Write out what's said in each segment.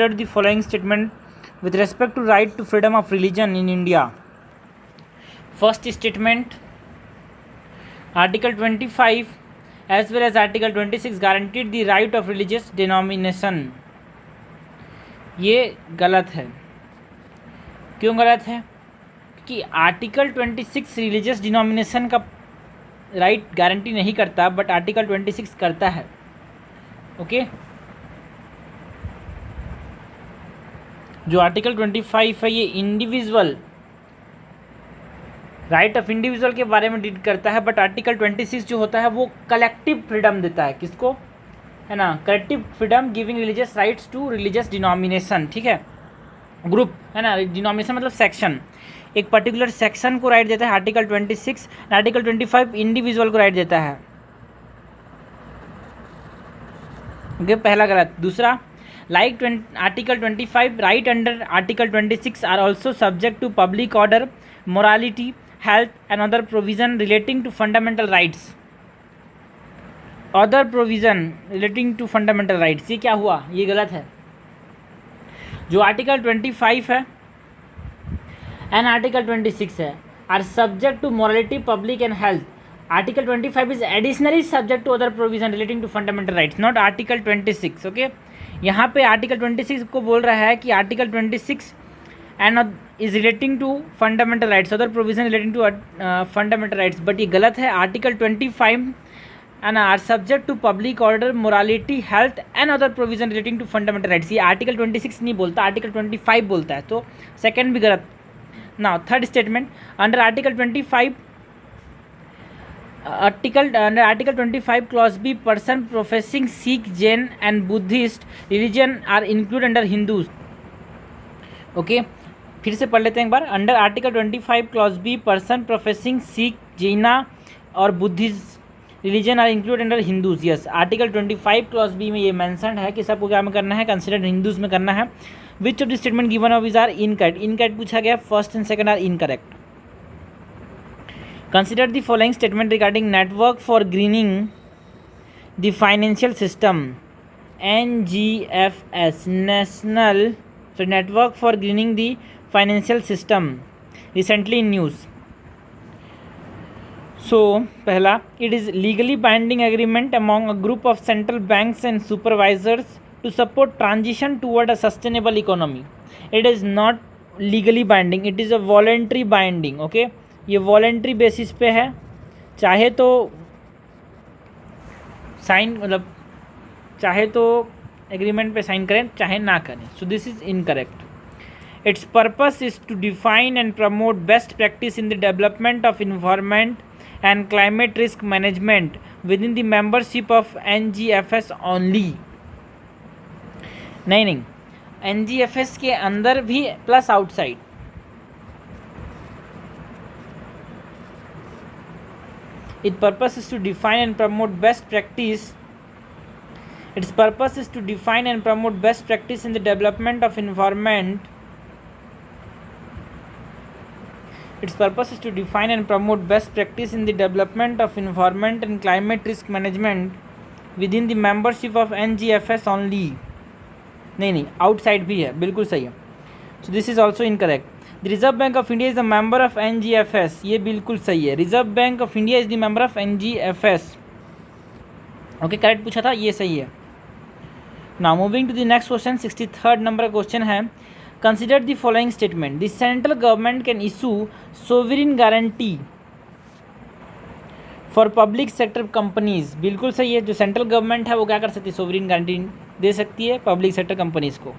Consider the following statement with respect to right to freedom of religion in India. First statement, Article 25 as well as Article 26 guaranteed the right of religious denomination. ये गलत है. क्यों गलत है? कि article 26 religious denomination का right guarantee नहीं करता, बट आर्टिकल 26 करता है. ओके जो आर्टिकल 25 है ये इंडिविजुअल राइट ऑफ इंडिविजुअल के बारे में डील करता है, बट आर्टिकल 26 जो होता है वो कलेक्टिव फ्रीडम देता है. किसको? है ना, collective freedom giving religious rights to religious denomination. ठीक है, ग्रुप है ना, डिनोमिनेशन मतलब सेक्शन, एक पर्टिकुलर सेक्शन को राइट देता है आर्टिकल 26. आर्टिकल 25 इंडिविजुअल को राइट देता है. ओके, पहला गलत. दूसरा, like Article 25, right under Article 26 are also subject to public order, morality, health and other provision relating to fundamental rights. Other provision relating to fundamental rights, ये क्या हुआ? ये गलत है. जो आर्टिकल 25 है एंड आर्टिकल 26 है are subject to morality, public and health. Article 25 is additionally subject to other provision relating to fundamental rights, not Article 26. Okay, यहाँ पे आर्टिकल 26 को बोल रहा है कि article 26 and is relating to fundamental rights, other provision relating to fundamental rights, but ये गलत है. Article 25 and are subject to public order, morality, health and other provision relating to fundamental rights. ये article 26 नहीं बोलता, article 25 बोलता है. तो second भी गलत. Now third statement, under article 25 under Article 25 Clause B, person professing Sikh, Jain and Buddhist religion are included under Hindus. Okay, फिर से पढ़ लेते हैं एक बार. Under article 25 Clause B, person professing Sikh, Jaina और Buddhist religion are include under Hindus. Yes, article 25 Clause B में ये मैंशन है कि सबको क्या में करना है, कंसिडर हिंदूज में करना है. Which of the statement given of is are incorrect. Incorrect पूछा गया, first and second are incorrect. Consider the following statement regarding network for greening the financial system. NGFS, network for greening the financial system, recently in news. So पहला, it is legally binding agreement among a group of central banks and supervisors to support transition toward a sustainable economy. It is not legally binding, it is a voluntary binding. Okay, ये voluntary basis पे है, चाहे तो sign मतलब चाहे तो agreement पे sign करें चाहे ना करें. So this is incorrect. Its purpose is to define and promote best practice in the development of environment and climate risk management with in the membership of NGFS only. नहीं, NGFS के अंदर भी plus outside. Its purpose is to define and promote best practice. Its purpose is to define and promote best practice in the development of environment. Its purpose is to define and promote best practice in the development of environment and climate risk management within the membership of NGFS only. नहीं, outside भी है, बिल्कुल सही है. So this is also incorrect. The Reserve Bank of India is a member of NGFS. ये बिल्कुल सही है. Reserve Bank of India is the member of NGFS. Okay, correct पूछा था, ये सही है. Now moving to the next question, 63rd number question है. Consider the following statement. The central government can issue sovereign guarantee for public sector companies. बिल्कुल सही है. जो सेंट्रल गवर्नमेंट है वो क्या कर सकती है, सोवरिन गारंटी दे सकती है पब्लिक सेक्टर कंपनीज को.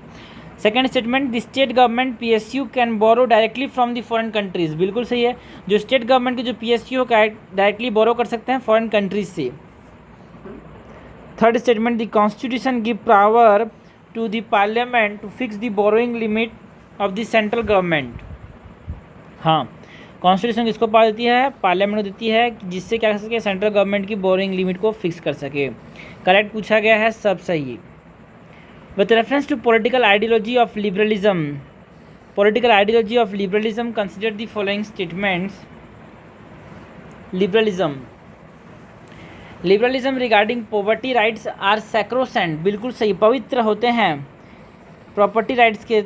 Second statement, the state government PSU can borrow directly from the foreign countries. बिल्कुल सही है. जो स्टेट गवर्नमेंट के जो PSU का डायरेक्टली बोरो कर सकते हैं फॉरेन कंट्रीज से. Third statement, the constitution give power to the parliament to fix the borrowing limit of the central government. हाँ, कॉन्स्टिट्यूशन किसको पावर देती है, पार्लियामेंट को देती है, जिससे क्या कर सके, सेंट्रल गवर्नमेंट की बोरोइंग लिमिट को फिक्स कर सके. करेक्ट पूछा गया है, सब सही. With reference to political ideology of liberalism, consider the following statements. Liberalism regarding poverty rights are sacrosanct. बिल्कुल सही, पवित्र होते हैं. प्रॉपर्टी राइट्स के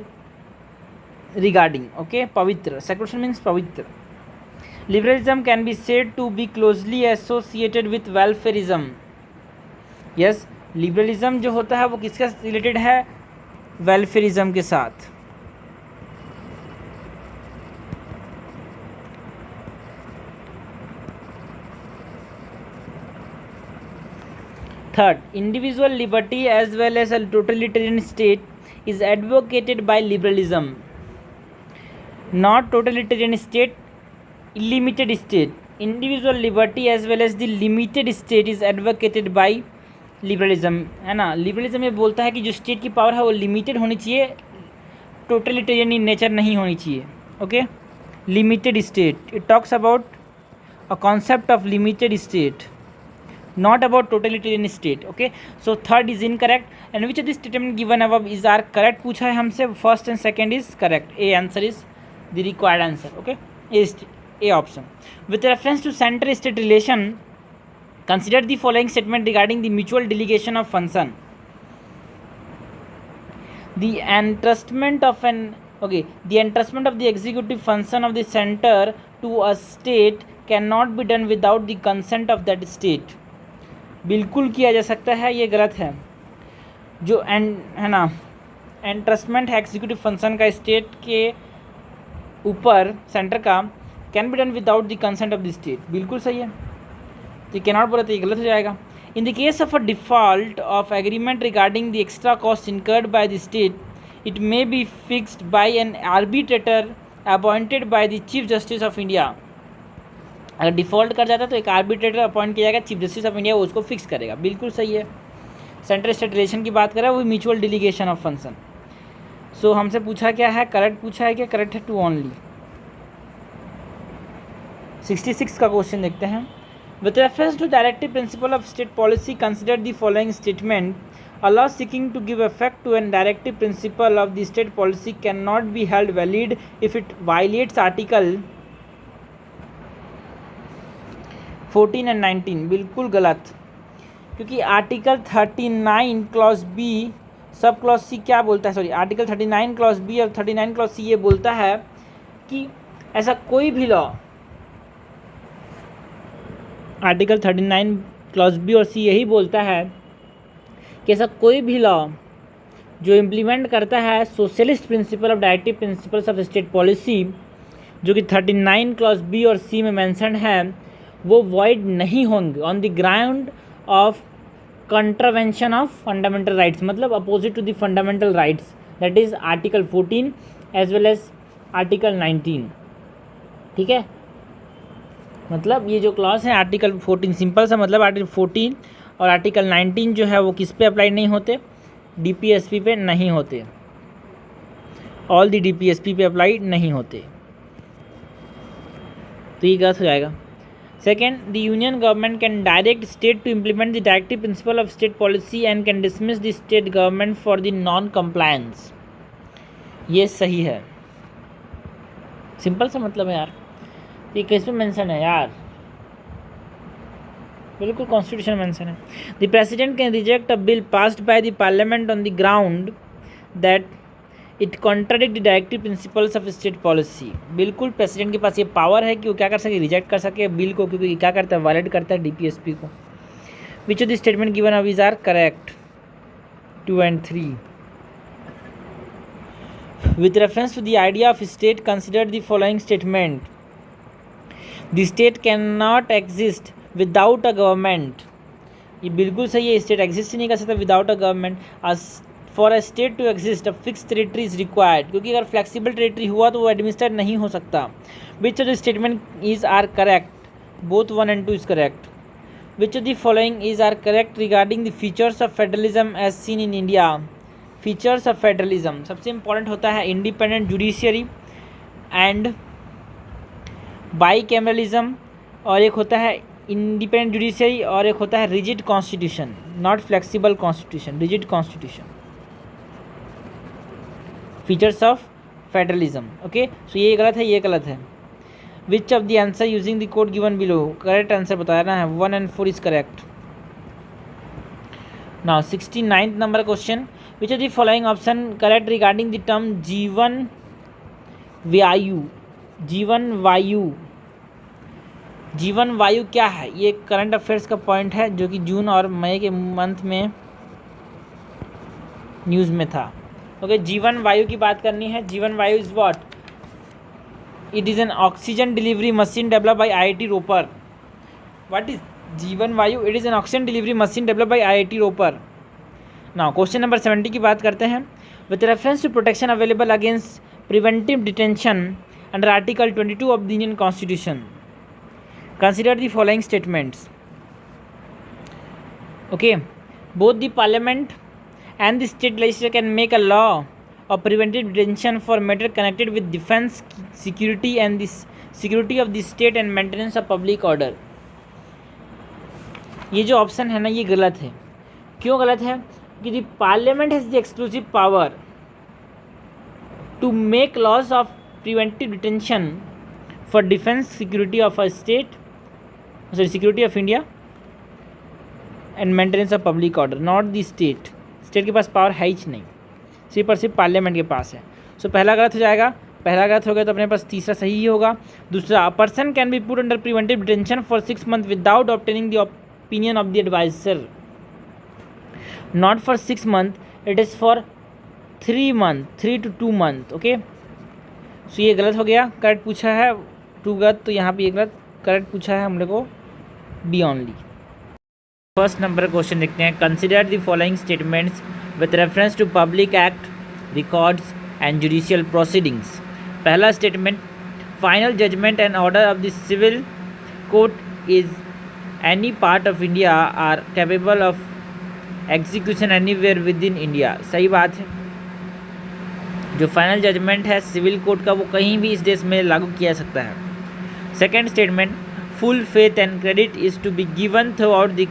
रिगार्डिंग, ओके, पवित्र, सेक्युलरिज्म मीन्स पवित्र। Liberalism can be said to be closely associated with welfarism. Yes, liberalism जो होता है वो किसके रिलेटेड है? वेलफेयरिज्म के साथ। Third, individual liberty as well as a totalitarian state is advocated by liberalism. Not totalitarian state, limited state. Individual liberty as well as the limited state is advocated by liberalism, है ना। liberalism ये बोलता है कि जो state की power है वो लिमिटेड होनी चाहिए, टोटलिटेरियन इन नेचर नहीं होनी चाहिए, okay. Limited state, it talks about a concept of limited state, not about totalitarian state, okay। So third is incorrect, and which of the statement given above is are correct पूछा है हमसे, first and second is correct, A answer is the required answer, okay। A option। With reference to center state relation, consider the following statement regarding the mutual delegation of function. The entrustment of the executive function of the center to a state cannot be done without the consent of that state। बिल्कुल किया जा सकता है, ये गलत है। जो है ना, एंट्रस्टमेंट है एग्जीक्यूटिव फंक्शन का स्टेट के ऊपर सेंटर का, can be done without the consent of the state, बिल्कुल सही है। तो कैन नॉट बोला तो ये गलत हो जाएगा। In the case of a default of agreement regarding the extra cost incurred by the state, it may be fixed by N arbitrator appointed by the chief justice of India. अगर default कर जाता है तो एक arbitrator appoint किया जाएगा, chief justice of India वो उसको फिक्स करेगा, बिल्कुल सही है। सेंट्रल स्टेट रिलेशन की बात करें, वो म्यूचुअल डिलीगेशन ऑफ फंक्शन। सो हमसे पूछा क्या है, करेक्ट पूछा है क्या? करेक्ट है, 2 ओनली। 66 का क्वेश्चन देखते हैं। With reference to directive principle of state policy consider the following statement. A law seeking to give effect to an directive principle of the state policy cannot be held valid if it violates Article 14 and 19। बिल्कुल गलत, क्योंकि article 39 clause B sub clause C क्या बोलता है, sorry, article 39 clause B और 39 clause C ये बोलता है कि ऐसा कोई भी लॉ, आर्टिकल 39 क्लॉज बी और सी यही बोलता है कि ऐसा कोई भी लॉ जो इम्प्लीमेंट करता है socialist principle of directive principles of state policy, जो कि 39 क्लॉज बी और सी में मेंशन है, वो वॉइड नहीं होंगे on the ground of contravention of fundamental rights, मतलब opposite to the fundamental rights, that is article 14 as well as article 19। ठीक है, मतलब ये जो क्लॉज है आर्टिकल 14 सिंपल सा मतलब आर्टिकल 14 और आर्टिकल 19 जो है वो किस पे अप्लाई नहीं होते, डीपीएसपी पे नहीं होते, ऑल द डीपीएसपी पे अप्लाई नहीं होते, तो ये गलत हो जाएगा। Second, the union government can direct state to implement the directive principle of state policy and can dismiss the state government for the non compliance. ये सही है, सिंपल सा मतलब है यार, ये किस पे मेंशन है यार, बिल्कुल कॉन्स्टिट्यूशन मेंशन है। The president can reject a bill passed by the parliament on the ground that it contradict the directive principles of state policy. बिल्कुल प्रेसिडेंट के पास ये पावर है कि वो क्या कर सके, रिजेक्ट कर सके बिल को, क्योंकि क्या करता है, वायलेट करता है डीपीएसपी को। विच of the statement given above is are correct, 2 and 3। With reference to the idea of state, consider the following statement. The state cannot exist without a government। ये बिल्कुल सही है, स्टेट एग्जिस्ट ही नहीं कर सकता without a government. For a state to exist a fix territory is required, क्योंकि अगर flexible territory हुआ तो वो एडमिनिस्ट्रेट नहीं हो सकता। Which of the statement is are correct, both 1 and 2 is correct. Which of the following is are correct regarding the features of federalism as seen in India. Features of federalism सबसे important होता है independent judiciary and bicameralism, और एक होता है independent judiciary और एक होता है rigid constitution, not flexible constitution, rigid constitution. Features of federalism, okay. So ये गलत है, ये गलत है। Which of the answer using the code given below, correct answer बताना है, 1 and 4 is correct. Now 69th number question. Which of the following option correct regarding the term Jeevan Vayu? जीवन वायु, जीवन वायु क्या है? ये करंट अफेयर्स का पॉइंट है जो कि जून और मई के मंथ में न्यूज़ में था। ओके, जीवन वायु की बात करनी है। Jeevan Vayu is what? It is an oxygen delivery machine develop by IIT Ropar. What is Jeevan Vayu? It is an oxygen delivery machine develop by IIT Ropar. Now question number 70 की बात करते हैं। With reference to protection available against preventive detention under article 22 of the Indian constitution, consider the following statements. Okay, both the parliament and the state legislature can make a law of preventive detention for matter connected with defense, security and the security of the state and maintenance of public order. ये जो option है ना, ये गलत है। क्यों गलत है? कि the parliament has the exclusive power to make laws of preventive detention for defence, security of a state, security of India and maintenance of public order, not the state. State के पास पावर है ही नहीं, सिर्फ और सिर्फ parliament के पास है। सो पहला गलत हो जाएगा। पहला गलत हो गया तो अपने पास तीसरा सही ही होगा। दूसरा, a person can be put under preventive detention for 6 months without obtaining the opinion of the advisor, not for 6 months, it is for 3 months, 3 to 2 months। Okay, so ये गलत हो गया। करेक्ट पूछा है 2 गलत, तो यहाँ पे ये गलत। करेक्ट पूछा है हम लोग को B only. First number question देखते हैं। Consider the following statements with reference to public act, records and judicial proceedings. पहला statement, final judgement and order of the civil court is any part of India are capable of execution anywhere within India. सही बात है। जो final judgement है civil court का, वो कहीं भी इस देश में लागू किया जा सकता है। Second statement, full faith and credit is to be given throughout the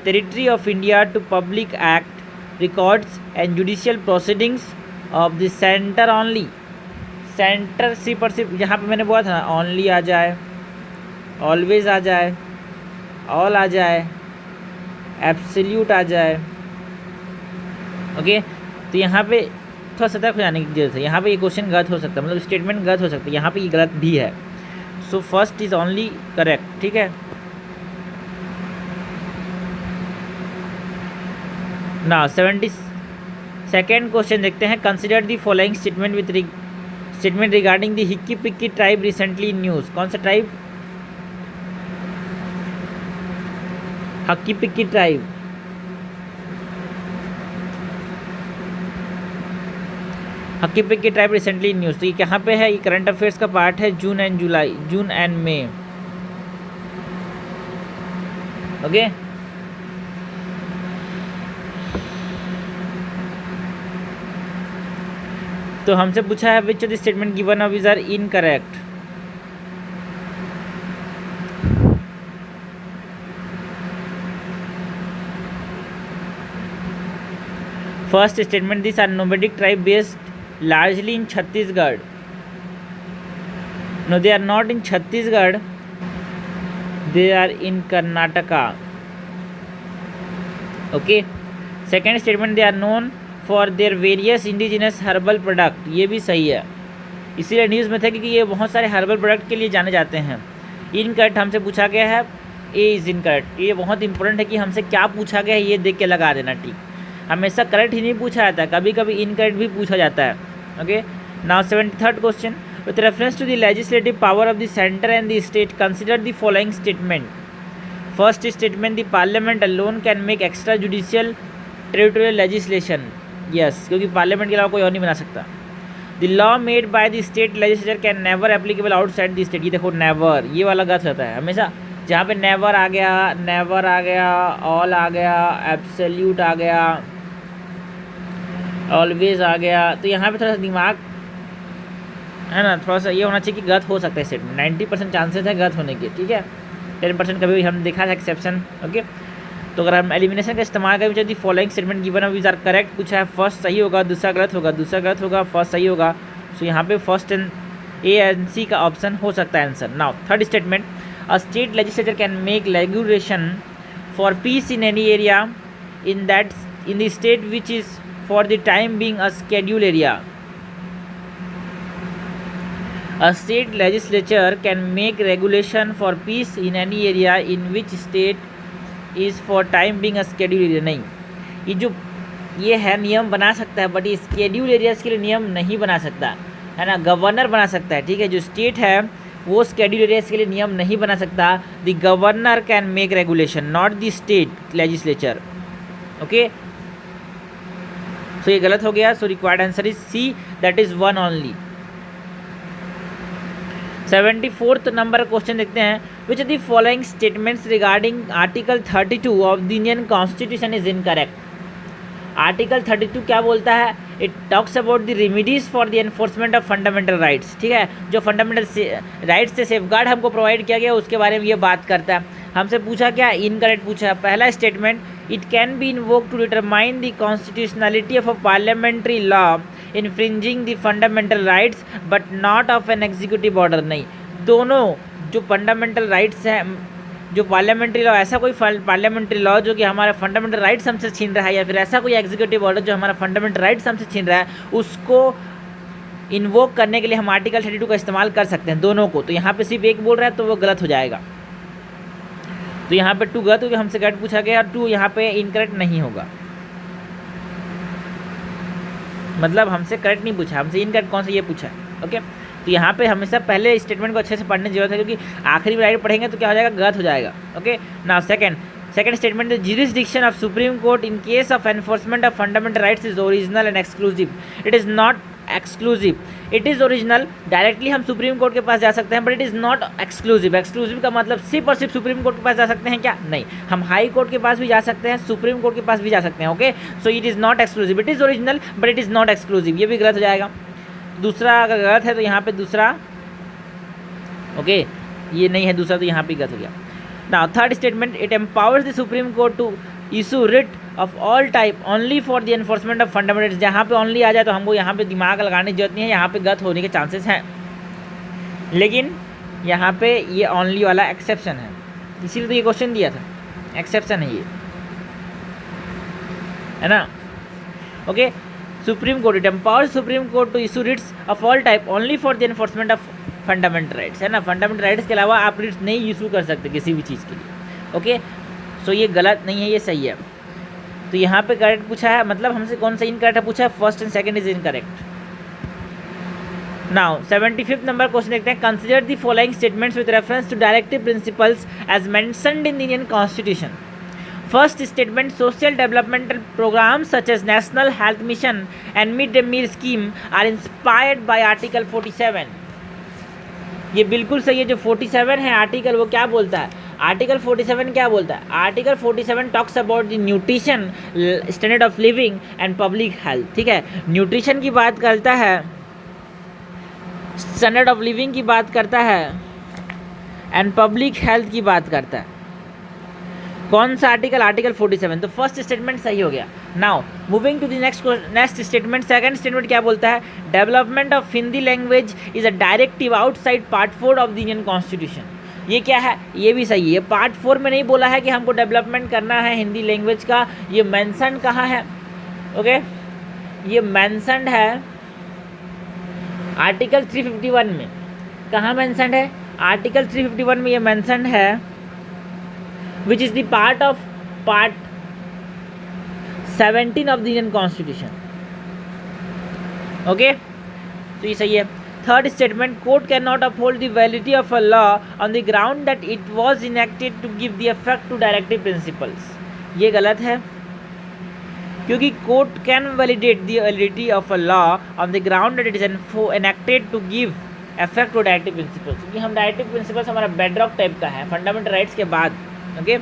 territory of India to public act, records and judicial proceedings of the center only। Centre सिर्फ और सिर्फ, यहाँ पे मैंने बोला था ना, ओनली आ जाए, ऑलवेज आ जाए, ऑल आ जाए, एब्सोल्यूट आ जाए। ओके, तो यहाँ पे थोड़ा सतर्क हो जाने की जरूरत है। यहाँ पे ये क्वेश्चन गलत हो सकता है, मतलब स्टेटमेंट गलत हो सकता है। यहाँ पे ये गलत भी है। सो फर्स्ट इज ओनली करेक्ट। ठीक है, ना 72nd क्वेश्चन देखते हैं। Consider the following statement regarding the Hickey पिक्की tribe recently in news. कौन सा tribe? Hockey पिक्की tribe. Hockey पिक्की tribe recently in news, तो ये कहाँ पे है? ये करंट अफेयर्स का पार्ट है, जून एंड मई। ओके, तो हमसे पूछा है which of the statement given above is are incorrect. First statement, this are nomadic tribe based largely in Chhattisgarh. No, they are not in Chhattisgarh, they are in Karnataka. Okay, second statement, they are known for their various indigenous herbal product। ये भी सही है, इसीलिए news में था कि ये बहुत सारे हर्बल प्रोडक्ट के लिए जाने जाते हैं। इनकरेक्ट हमसे पूछा गया है, ए इज़ इनकरेक्ट। ये बहुत इंपॉर्टेंट है कि हमसे क्या पूछा गया है ये देख के लगा देना। ठीक, हमेशा करेक्ट ही नहीं पूछा जाता है, कभी कभी इनकरेक्ट भी पूछा जाता है। Okay, now 73rd question, with reference to the legislative power of the centre and the state consider the following statement. First statement, the parliament alone can make extra judicial territorial legislation. Yes, क्योंकि parliament के अलावा कोई और नहीं बना सकता। The law made by the state legislature can never applicable outside the state. ये देखो नेवर, ये वाला गलत रहता है हमेशा। जहाँ पे नेवर आ गया, ऑल आ गया, एब्सोल्यूट आ गया, ऑलवेज आ गया, तो यहाँ पे थोड़ा सा दिमाग है ना, थोड़ा सा ये होना चाहिए कि गलत हो सकता है स्टेटमेंट। 90% चांसेस है गलत होने के। ठीक है, 10% कभी हम देखा था एक्सेप्शन। ओके, तो अगर हम एलिमिनेशन का इस्तेमाल करें, यदि following statement given of which are correct पूछा है, फर्स्ट सही होगा, दूसरा गलत होगा, दूसरा गलत होगा, फर्स्ट सही होगा। सो यहाँ पे फर्स्ट एंड ए एंड सी का ऑप्शन हो सकता है answer. Now third statement, a state legislature can make regulation for piece in any area in that in the state which is for the time being a scheduled area. A state legislature can make regulation for peace in any area in which state is for time being a scheduled area. नहीं, ये जो ये है नियम बना सकता है, but ये स्केड्यूल एरियाज़ के लिए नियम नहीं बना सकता है ना, गवर्नर बना सकता है, ठीक है। जो स्टेट है वो स्केड्यूल एरियाज़ के लिए नियम नहीं बना सकता। The governor can make regulation, not the state legislature. Okay, so ये गलत हो गया। So required answer is C, that is 1 only. 74th number question देखते हैं। Which of the following statements regarding article 32 of the Indian constitution is incorrect. Article 32 क्या बोलता है? It talks about the remedies for the enforcement of fundamental rights, ठीक है। जो fundamental rights से safeguard हमको प्रोवाइड किया गया उसके बारे में ये बात करता है। हमसे पूछा क्या? इनकरेक्ट पूछा। पहला statement, it can be invoke to determine the constitutionality of a parliamentary law infringing the fundamental rights but not of an executive order. नहीं, दोनों जो फंडामेंटल राइट्स हैं, जो पार्लियामेंट्री लॉ, ऐसा कोई पार्लियामेंट्री लॉ जो कि हमारा फंडामेंटल राइट्स हमसे छीन रहा है, या फिर ऐसा कोई एग्जीक्यूटिव ऑर्डर जो हमारा फंडामेंटल राइट्स हमसे छीन रहा है, उसको इन्वोक करने के लिए हम आर्टिकल 32 का इस्तेमाल कर सकते हैं, दोनों को। तो यहाँ पे सिर्फ एक बोल रहा है तो वो गलत हो जाएगा। तो यहाँ पे 2 गलत हो गया, हमसे करेक्ट पूछा गया, और 2 यहाँ पे इनकरेक्ट नहीं होगा। मतलब हमसे करेक्ट नहीं पूछा, हमसे इनकरेक्ट कौन सा ये पूछा है। ओके, तो यहाँ पे हमेशा पहले स्टेटमेंट को अच्छे से पढ़ने की जरूरत है, क्योंकि आखिरी में राइट पढ़ेंगे तो क्या हो जाएगा? गलत हो जाएगा। Okay, now second statement, the jurisdiction of supreme court in case of enforcement of fundamental rights is original and exclusive. It is not exclusive, it is original. Directly हम सुप्रीम कोर्ट के पास जा सकते हैं, but it is not exclusive. Exclusive का मतलब सिर्फ और सिर्फ सुप्रीम कोर्ट के पास जा सकते हैं क्या? नहीं, हम हाई कोर्ट के पास भी जा सकते हैं, सुप्रीम कोर्ट के पास भी जा सकते हैं। Okay, so it is not exclusive, it is original but it is not exclusive. ये भी गलत हो जाएगा। दूसरा अगर गलत है तो यहाँ पे दूसरा, ओके, ये नहीं है दूसरा, तो यहाँ पे गलत हो गया। Now third statement, it empowers the supreme court to issue writ of all type only for the enforcement of fundamental. जहाँ पे ओनली आ जाए तो हमको यहाँ पे दिमाग लगाने की जरूरत नहीं है, यहाँ पे गलत होने के चांसेस हैं, लेकिन यहाँ पे ये ओनली वाला एक्सेप्शन है, इसीलिए तो ये क्वेश्चन दिया था, एक्सेप्शन है ये, है ना। Okay, supreme court, it empowers supreme court to issue writs of all type only for the enforcement of fundamental rights, है ना। फंडामेंटल राइट्स के अलावा आप रिट्स नहीं इशू कर सकते किसी भी चीज़ के लिए। ओके, सो ये गलत नहीं है, ये सही है। तो यहाँ पे करेक्ट पूछा है, मतलब हमसे कौन सा इनकरेक्ट है पूछा है? First and second is incorrect. Now 75th number question देखते हैं। Consider the following statements with reference to directive principles as mentioned in the Indian constitution. First statement, social developmental programs such as National Health Mission and Mid-day Meal Scheme are inspired by Article 47। ये बिल्कुल सही है। जो 47 है article, वो क्या बोलता है? आर्टिकल 47 क्या बोलता है? Article 47 talks about the nutrition, standard of living and public health, ठीक है। न्यूट्रिशन की बात करता है, स्टैंडर्ड ऑफ लिविंग की बात करता है, एंड पब्लिक हेल्थ की बात करता है। कौन सा आर्टिकल? आर्टिकल 47। तो फर्स्ट स्टेटमेंट सही हो गया। Now moving to the next statement. Second statement क्या बोलता है? Development of Hindi language is a directive outside part 4 of the Indian constitution. ये क्या है? ये भी सही है। पार्ट 4 में नहीं बोला है कि हमको डेवलपमेंट करना है हिंदी लैंग्वेज का। ये मेंशन कहाँ है? ओके, ये मेंशनड है आर्टिकल 351 में। कहाँ मेंशनड है? आर्टिकल 351 में ये मेंशनड है, which is the part of part 17 of the Indian Constitution। Okay, तो ये सही है। Third statement, court can not uphold the validity of a law on the ground that it was enacted to give the effect to directive principles. ये गलत है, क्योंकि court can validate the validity of a law on the ground that it is enacted to give effect to directive principles. क्योंकि हम directive principles हमारा bedrock type का है fundamental rights के बाद। Okay,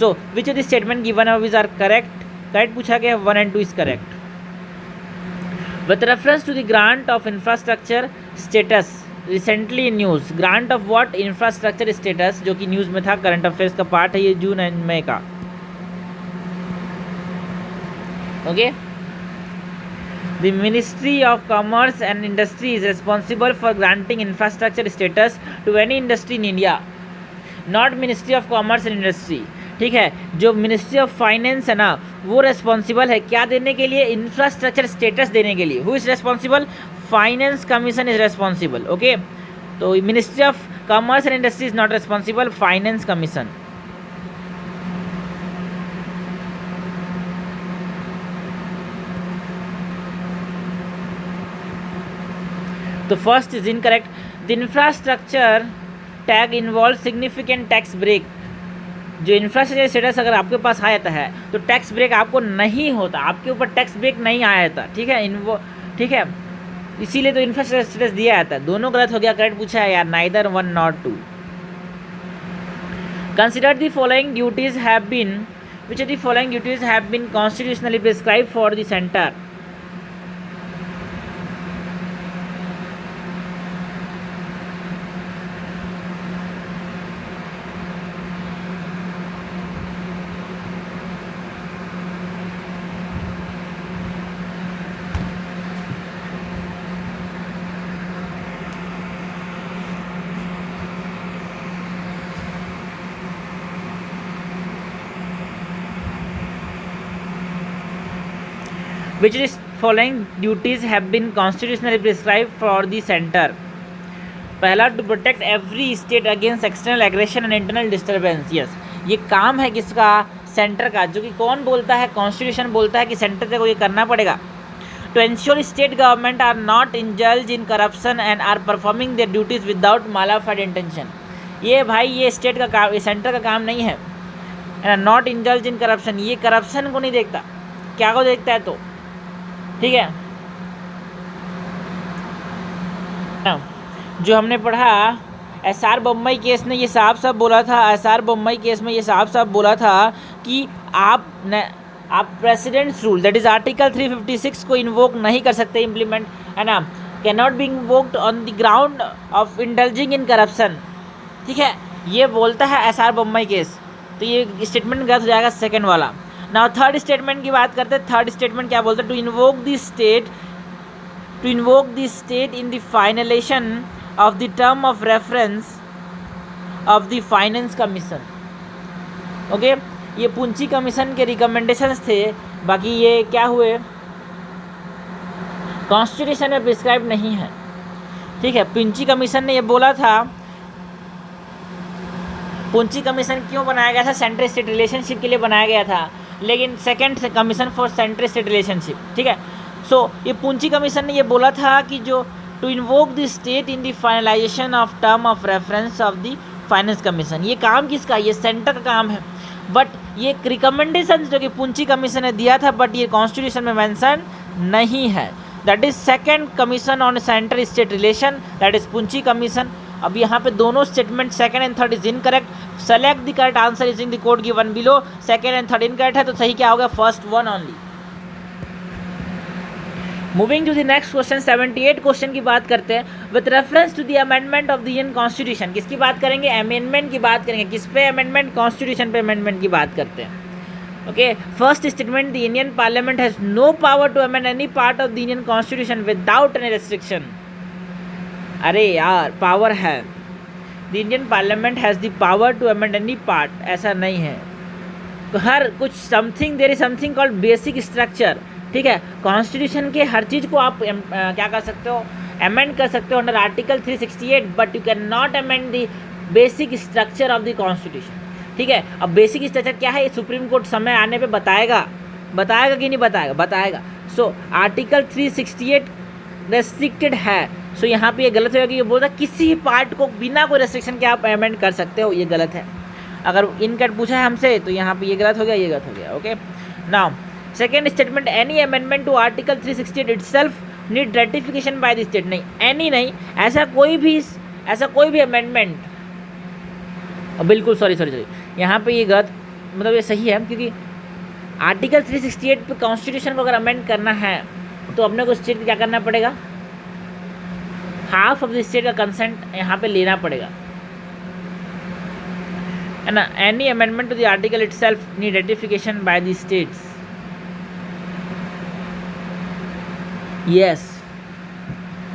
so which of the statement given above are correct? Correct पूछा गया, 1 and 2 is correct. With reference to the grant of infrastructure status recently in news, grant of what? Infrastructure status, जो कि news में था, current affairs का part है ये, जून and May का। Okay, the ministry of commerce and industry is responsible for granting infrastructure status to any industry in India, not ministry of commerce and industry, ठीक है। जो मिनिस्ट्री ऑफ फाइनेंस है ना, वो रेस्पॉन्सिबल है क्या देने के लिए, इंफ्रास्ट्रक्चर स्टेटस देने के लिए। Who is responsible, finance commission is responsible. Okay, तो ministry of commerce and industry is not responsible, finance commission. तो first is incorrect, the infrastructure tag involve significant tax break. जो इंफ्रास्ट्रक्चर स्टेटस अगर आपके पास आ जाता है तो टैक्स ब्रेक आपको नहीं होता, आपके ऊपर टैक्स ब्रेक नहीं आया था, ठीक है, ठीक है, इसीलिए तो इंफ्रास्ट्रक्चर स्टेटस दिया जाता है। दोनों गलत हो गया, करेक्ट पूछा है यार, neither one not two. Consider the following duties have been, which of the following duties have been constitutionally prescribe for the centre. Which is following duties have been constitutionally prescribed for the center? पहला, to protect every state against external aggression and internal disturbance. Yes, ये काम है किसका, centre का, जो कि कौन बोलता है, कॉन्स्टिट्यूशन बोलता है कि सेंटर को ये करना पड़ेगा। To ensure state government are not indulge in corruption and are performing their duties without mala fide intention. ये भाई ये स्टेट का काम, ये सेंटर का काम नहीं है। नॉट इंडल्ज इन करप्शन, ये करप्शन को नहीं देखता, क्या को देखता है, तो ठीक है। जो हमने पढ़ा एसआर बम्बई केस ने ये साफ साफ बोला था, एसआर बम्बई केस में ये साफ साफ बोला था कि आप presidents rule that is article 356 को इन्वोक नहीं कर सकते, इम्प्लीमेंट, है ना, can not be invoked on the ground of indulging in corruption, ठीक है, ये बोलता है एसआर बम्बई केस। तो ये स्टेटमेंट गलत हो जाएगा, सेकेंड वाला। नाउ थर्ड स्टेटमेंट की बात करते हैं। थर्ड स्टेटमेंट क्या बोलते हैं, to invoke the state in the finalisation of the term of reference of the finance commission. Okay, ये पुंची कमीशन के रिकमेंडेशंस थे, बाकी ये क्या हुए, कॉन्स्टिट्यूशन में प्रिस्क्राइब नहीं है, ठीक है। पुंची कमीशन ने ये बोला था, पुंची कमीशन क्यों बनाया गया था, सेंट्रल स्टेट रिलेशनशिप के लिए बनाया गया था, लेकिन second commission for central state relationship, ठीक है। सो ये पुंची कमीशन ने ये बोला था कि जो to invoke the state in the finalisation of term of reference of the finance commission. ये काम किसका, ये सेंटर का काम है, बट ये रिकमेंडेशन जो कि पुंची कमीशन ने दिया था, बट ये कॉन्स्टिट्यूशन में मेंशन नहीं है। That is second commission on central state relation, that is Punchhi commission. अब यहाँ पे दोनों statement second and third is incorrect. Select the correct answer is in the code given below. Second and third incorrect है, तो सही क्या होगा, first one only. Moving to the next question, 78 question की बात करते हैं। With reference to the amendment of the Indian constitution, किसकी बात करेंगे, अमेंडमेंट की बात करेंगे। किस पे अमेंडमेंट, कॉन्स्टिट्यूशन पे अमेंडमेंट की बात करते हैं। Okay, first statement, the Indian parliament has no power to amend any part of the Indian constitution without any restriction. अरे यार, पावर है, the Indian parliament has the power to amend any part, ऐसा नहीं है। तो हर कुछ something, there is something called basic structure, ठीक है। कॉन्स्टिट्यूशन के हर चीज़ को आप क्या कर सकते हो, अमेंड कर सकते हो under article 368, but you can not amend the basic structure of the constitution, ठीक है। अब बेसिक स्ट्रक्चर क्या है, सुप्रीम कोर्ट समय आने पे बताएगा कि नहीं बताएगा, बताएगा। सो आर्टिकल 368 रेस्ट्रिक्टेड है, सो यहाँ पे ये गलत होगा कि ये बोलता किसी पार्ट को बिना कोई रेस्ट्रिक्शन के आप अमेंड कर सकते हो, ये गलत है। अगर इनकट पूछा है हमसे तो यहाँ पे ये गलत हो गया, ये गलत हो गया। Okay, now second statement, any amendment to article 368 itself need ratification by the state. नहीं, एनी नहीं, ऐसा कोई भी अमेंडमेंट, बिल्कुल सॉरी यहाँ पे ये गलत, मतलब ये सही है, क्योंकि आर्टिकल 368 पे कॉन्स्टिट्यूशन को अगर अमेंड करना है तो अपने को स्टेट क्या करना पड़ेगा, हाफ ऑफ द स्टेट का कंसेंट यहाँ पे लेना पड़ेगा, है ना। Any amendment to the article itself need ratification by the states. Yes,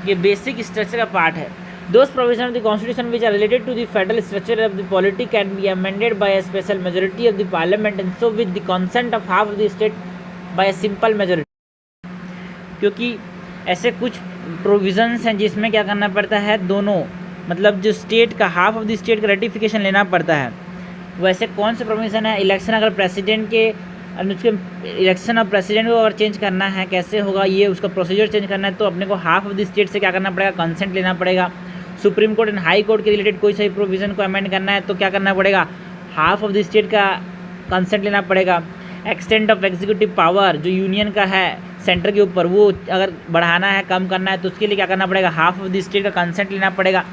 ये बेसिक स्ट्रक्चर का पार्ट है। Those provisions of the Constitution which are related to the federal structure of the polity can be amended by a special majority of the Parliament and so with the consent of half of the state by a simple majority। क्योंकि ऐसे कुछ provisions हैं जिसमें क्या करना पड़ता है, दोनों मतलब जो स्टेट का हाफ ऑफ द स्टेट का रेटिफिकेशन लेना पड़ता है। वैसे कौन से प्रोविज़न है, इलेक्शन अगर प्रेसिडेंट के इलेक्शन ऑफ प्रेसिडेंट को अगर चेंज करना है, कैसे होगा ये, उसका प्रोसीजर चेंज करना है तो अपने को हाफ ऑफ द स्टेट से क्या करना पड़ेगा, कंसेंट लेना पड़ेगा। Supreme court and high court के रिलेटेड कोई सही प्रोविज़न को अमेंड करना है तो क्या करना पड़ेगा, हाफ ऑफ द स्टेट का कंसेंट लेना पड़ेगा। एक्सटेंट ऑफ एग्जीक्यूटिव पावर जो यूनियन का है सेंटर के ऊपर, वो अगर बढ़ाना है कम करना है तो उसके लिए क्या करना पड़ेगा, हाफ ऑफ द स्टेट का कंसेंट लेना पड़ेगा।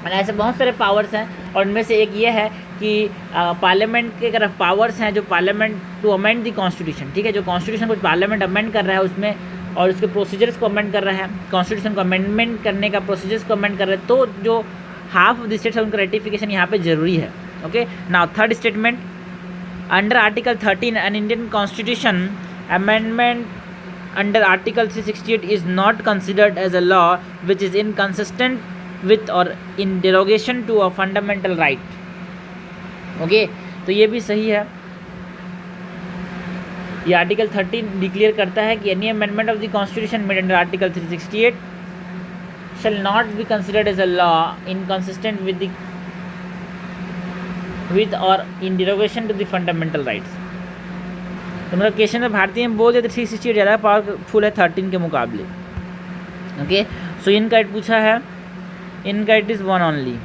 ऐसे बहुत सारे पावर्स हैं और उनमें से एक ये है कि पार्लियामेंट के अगर पावर्स हैं जो parliament to amend the constitution, ठीक है, जो कॉन्स्टिट्यूशन को पार्लियामेंट अमेंड कर रहा है उसमें और उसके प्रोसीजर्स को अमेंड कर रहा है, कॉन्स्टिट्यूशन को अमेंडमेंट करने का प्रोसीजर्स को अमेंड कर रहा है, तो जो हाफ ऑफ द स्टेट्स है उनका रेटिफिकेशन यहाँ पे जरूरी है। Okay, now third statement, under article 13 an Indian constitution amendment under article 368 is not considered as a law which is inconsistent with or in derogation to a fundamental right। Okay, तो ये भी सही है। ये आर्टिकल 13 डिक्लेयर करता है कि any amendment of the constitution made under article 368 shall not be considered as a law inconsistent with or in derogation to the fundamental rights। तो मतलब क्वेश्चन में भारतीय में बोल देते 368 ज़्यादा पावरफुल है 13 के मुकाबले। ओके, सो इनका इट पूछा है, इनका it is one only.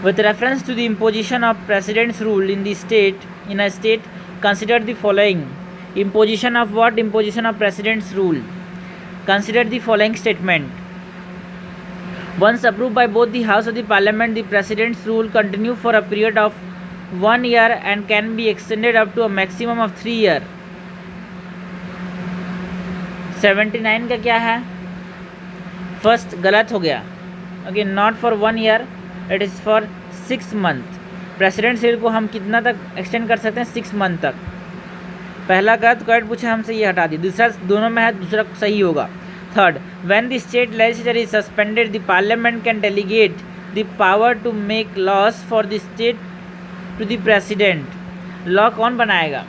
With reference to the imposition of president's rule in the state in a state consider the following. Imposition of what, imposition of president's rule. Consider the following statement. Once approve by both the house of the parliament the president's rule continue for a period of 1 year and can be extended up to a maximum of 3 year। 79 का क्या है, first गलत हो गया। Okay, not for 1 year, it is for 6 month। President rule को हम कितना तक एक्सटेंड कर सकते हैं, 6 month तक। पहला गलत करेक्ट पूछा हमसे, ये हटा दी। दूसरा दोनों में है, दूसरा सही होगा। Third, when the state legislature is suspended the parliament can delegate the power to make laws for the state to the president. Law कौन बनाएगा,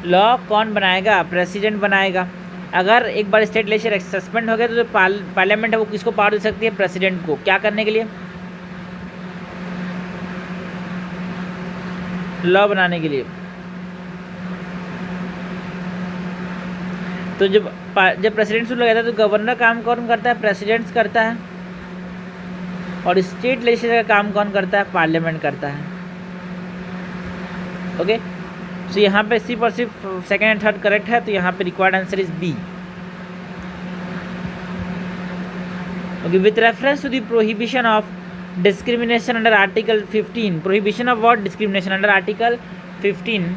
लॉ कौन बनाएगा, प्रेसिडेंट बनाएगा। अगर एक बार स्टेट लेजिस्लेचर सस्पेंड हो गया तो जो पार्लियामेंट है वो किसको पावर दे सकती है, प्रेसिडेंट को। क्या करने के लिए, लॉ बनाने के लिए। तो जब प्रेसिडेंट रूल लगाता है तो गवर्नर काम कौन करता है, प्रेसिडेंट करता है, और स्टेट लेजिस्लेचर का काम कौन करता है, पार्लियामेंट करता है। ओके, सो यहाँ पे सिर्फ और सिर्फ सेकेंड एंड थर्ड करेक्ट है, तो यहाँ पे required answer is B. Okay, with reference to the prohibition of discrimination under article 15, prohibition of what, discrimination under article 15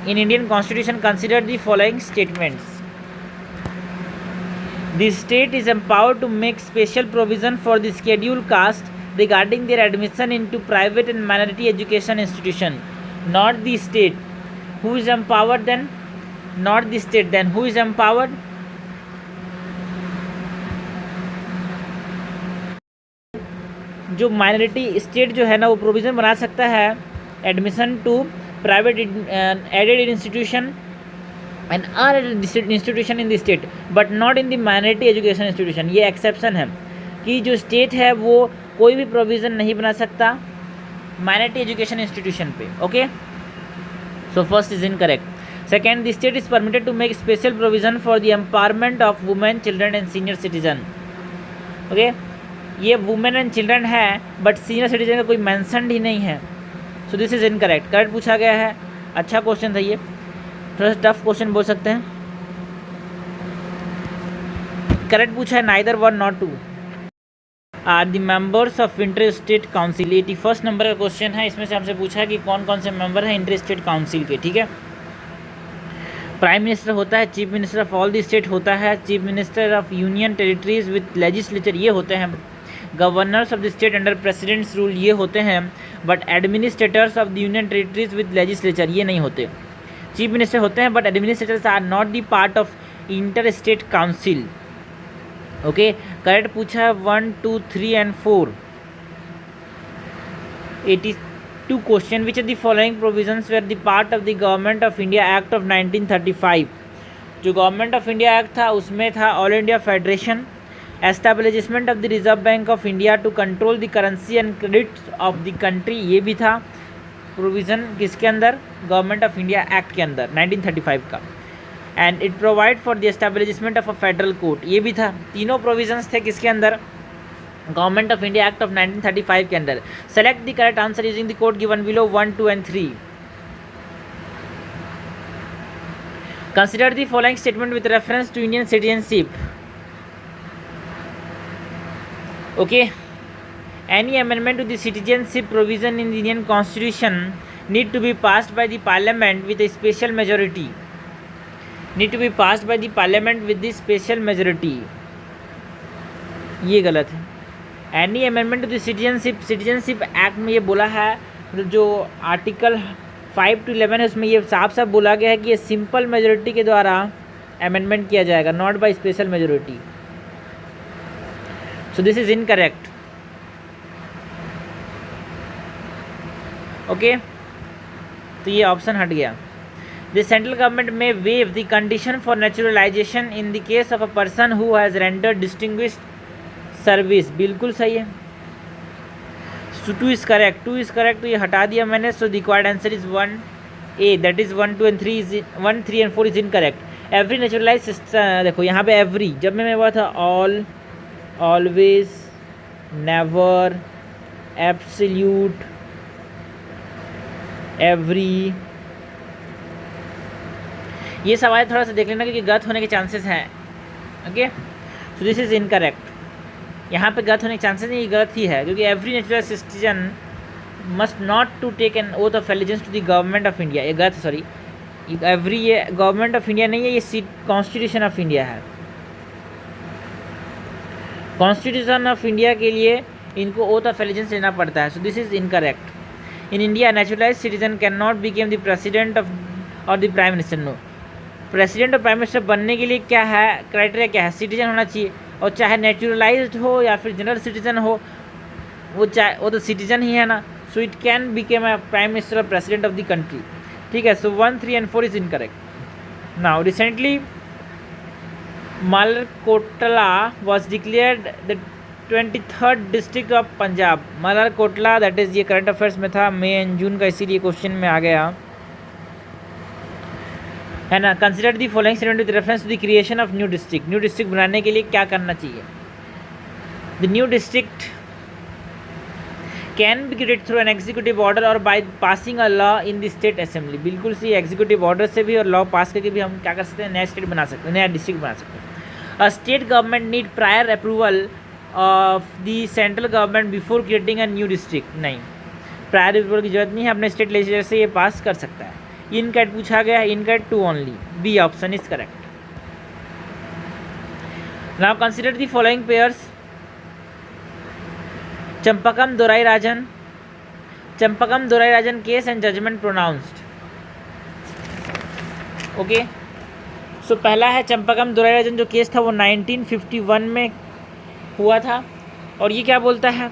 in Indian Constitution, consider the following statements। The state is empowered to make special provision for the scheduled caste regarding their admission into private and minority education institution। Not the state, who is empowered then, not the state, then who is empowered, जो minority state जो है ना वो provision बना सकता है admission to private aided institution and unaided institution in the state but not in the minority education institution. ये exception है कि जो स्टेट है वो कोई भी प्रोविज़न नहीं बना सकता माइनॉरिटी एजुकेशन इंस्टीट्यूशन पे। Okay, so first is incorrect. Second, the state is permitted to make special provision for the empowerment of women, children and senior citizen. Okay, ये वुमेन एंड चिल्ड्रन है but senior citizen का कोई mention ही नहीं है, so this is incorrect. Correct पूछा गया है, अच्छा क्वेश्चन था ये, थोड़ा सा टफ क्वेश्चन बोल सकते हैं। करेक्ट पूछा है neither one not two are the members of inter state council. 81 number का क्वेश्चन है, इसमें से हमसे पूछा है कि कौन कौन से मेंबर हैं इंटर स्टेट काउंसिल के। ठीक है, प्राइम मिनिस्टर होता है, chief minister of all the state होता है, chief minister of union territories with legislature ये होते हैं, governors of the state under president's rule ये होते हैं, but administrators of the union territories with legislature ये नहीं होते। चीफ मिनिस्टर होते हैं but administrators are not the part of inter state council. Okay, correct पूछा है 1, 2, 3 and 4। 82 question, which of the following provisions were the part of the government of India act of 1935। जो government of India act था उसमें था all India federation, establishment of the reserve bank of India to control the currency and credit of the country, ये भी था provision किसके अंदर, government of India act के अंदर 1935 का। And it provide for the establishment of a federal court, ये भी था। तीनों प्रोविजंस थे किसके अंदर, government of India act of 1935 के अंदर। Select the correct answer using the code given below 1, 2 and 3। Consider the following statement with reference to Indian citizenship. Okay, any amendment to the citizenship provision in the Indian Constitution need to be passed by the Parliament with a special majority. Need to be passed by the Parliament with the special majority. ये गलत है। Any amendment to the citizenship act में ये बोला है, जो article 5 to 11 है उसमें ये साफ साफ बोला गया है कि ये सिंपल मेजोरिटी के द्वारा अमेंडमेंट किया जाएगा, not by special majority. So this is incorrect. Okay, तो ये ऑप्शन हट गया। द सेंट्रल गवर्नमेंट में wave the condition for naturalisation in the case of a person who has rendered distinguished service, बिल्कुल सही है। सो 2 इज़ करेक्ट, 2 इज़ करेक्ट, तो ये हटा दिया मैंने। So the required answer is 1A, that is 1, 2 and 3 is 1, 3 and 4 is incorrect. Every neutralise system, देखो यहाँ पे एवरी, जब मैं हुआ था all, always, never, absolute, every, ये सवाल थोड़ा सा देख लेना क्योंकि गलत होने के चांसेस हैं। Okay, so this is incorrect. यहाँ पे गलत होने के चांसेस नहीं, ये गलत ही है क्योंकि every natural citizen must not to take an oath of allegiance to the government of India, ये गलत, सॉरी, एवरी ये गवर्नमेंट ऑफ इंडिया नहीं है, ये कॉन्स्टिट्यूशन ऑफ इंडिया है। कॉन्स्टिट्यूशन ऑफ इंडिया के लिए इनको ओथ ऑफ एलिजेंस लेना पड़ता है। So this is incorrect. In India naturalise citizen can not became the president of और the prime minister. No, president और प्राइम मिनिस्टर बनने के लिए क्या है, क्राइटेरिया क्या है, सिटीजन होना चाहिए, और चाहे नेचुरलाइज्ड हो या फिर जनरल सिटीजन हो, वो तो सिटीजन ही है ना। So it can became a prime minister और प्रेसिडेंट ऑफ द कंट्री। ठीक है, so 1, 3 and 4 is incorrect. Now recently Malerkotla was declared the 23rd district of Punjab. Malerkotla, that is, ये करंट अफेयर्स में था मई एंड जून का, इसीलिए क्वेश्चन में आ गया है ना। Consider the following statement with reference to the creation of new district. New district बनाने के लिए क्या करना चाहिए, the new district can be created through an executive order और by passing a law in the state assembly. बिल्कुल C, executive order से भी और लॉ पास करके भी हम क्या कर सकते हैं, नया स्टेट बना सकते हैं, नया डिस्ट्रिक्ट बना सकते हैं। A state government need prior approval of the central government before creating a new district. नहीं, प्रायर अप्रूवल की जरूरत नहीं है, अपने स्टेट लेजिस्लेचर से ये पास कर सकता है। इनकैट पूछा गया है, incorrect 2 only, B option is correct. Now consider the following pairs, Champakam Dorairajan, Champakam Dorairajan case and judgement pronounced. Okay, so पहला है चंपकम दोराई राजन, जो केस था वो 1951 में हुआ था, और ये क्या बोलता है,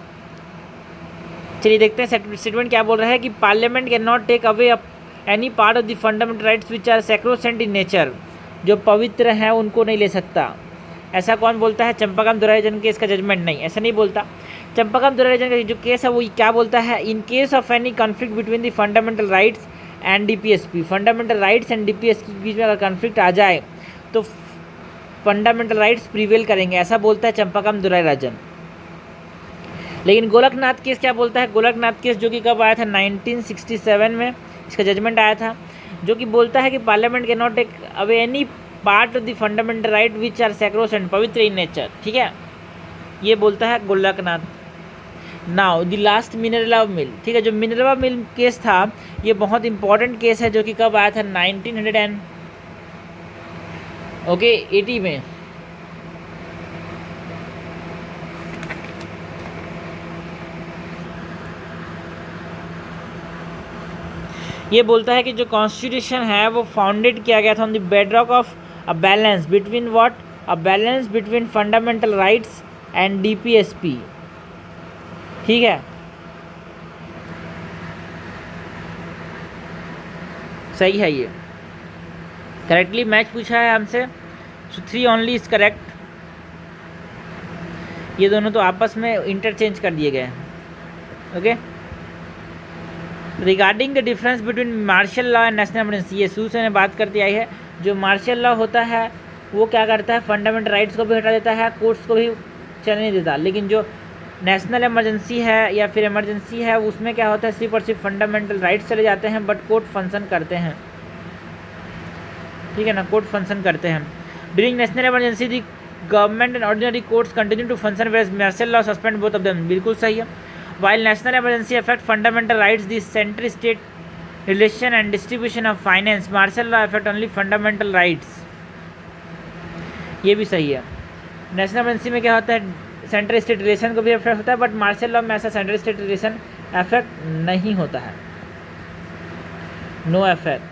चलिए देखते हैं स्टेटमेंट क्या बोल रहा है कि parliament can not take away any part of the fundamental rights which are sacrosanct in nature. जो पवित्र हैं उनको नहीं ले सकता। ऐसा कौन बोलता है, चंपकम दोराई राजन केस का जजमेंट नहीं, ऐसा नहीं बोलता। चंपकम दोराई राजन का जो केस है वो क्या बोलता है, in case of any conflict between the fundamental rights and DPSP, fundamental rights and DPSP के बीच में अगर कॉन्फ्लिक्ट आ जाए तो फंडामेंटल राइट्स प्रिवेल करेंगे, ऐसा बोलता है चंपकम दोराई राजन। लेकिन गोलकनाथ केस क्या बोलता है, गोलकनाथ केस जो कि कब आया था, 1967 में इसका जजमेंट आया था, जो कि बोलता है कि parliament can not take away any part of the fundamental right which are sacrosanct, पवित्र इन नेचर। ठीक है, ये बोलता है Golaknath. Now the last Minerva mill, ठीक है, जो मिनरवा मिल केस था ये बहुत इंपॉर्टेंट केस है, जो कि कब आया था, 1980 में। ये बोलता है कि जो कॉन्स्टिट्यूशन है वो फाउंडेड किया गया था on the bedrock of a balance between what, a balance between fundamental rights and DPSP। ठीक है, सही है, ये करेक्टली मैच पूछा है हमसे, सो 3 ओनली इज करेक्ट। ये दोनों तो आपस में इंटरचेंज कर दिए गए हैं। Okay, regarding the difference between martial law and national emergency, ये शुरू से मैंने बात करती आई है। जो मार्शल लॉ होता है वो क्या करता है, फंडामेंटल राइट्स को भी हटा देता है, कोर्ट्स को भी चलने नहीं देता। लेकिन जो नेशनल इमरजेंसी है या फिर इमरजेंसी है, उसमें क्या होता है, सिर्फ और सिर्फ फंडामेंटल राइट्स चले जाते हैं, बट कोर्ट फंक्शन करते हैं। ठीक है ना, कोर्ट फंक्शन करते हैं। During national emergency the government and ordinary courts continue to function where martial law suspend both of them, बिल्कुल सही है। While national emergency affect fundamental rights the centre state relation and distribution of finance, martial law affect only fundamental rights, ये भी सही है। National emergency में क्या होता है, सेंट्रल स्टेट रिलेशन को भी अफेक्ट होता है, बट मार्शल लॉ में ऐसा सेंट्रल स्टेट रिलेशन अफेक्ट नहीं होता है, no affect.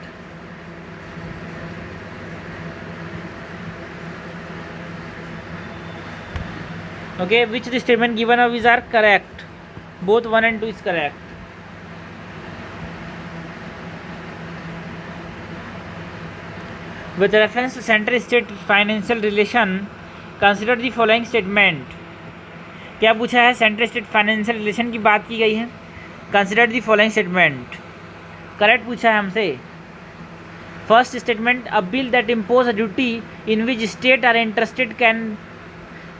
Okay, which the statement given of these are correct? Both 1 and 2 is correct. With reference to central state financial relation, consider the following statement. क्या पूछा है, central state financial relation की बात की गई है। Consider the following statement, correct पूछा है हमसे। First statement, a bill that impose a duty in which state are interested can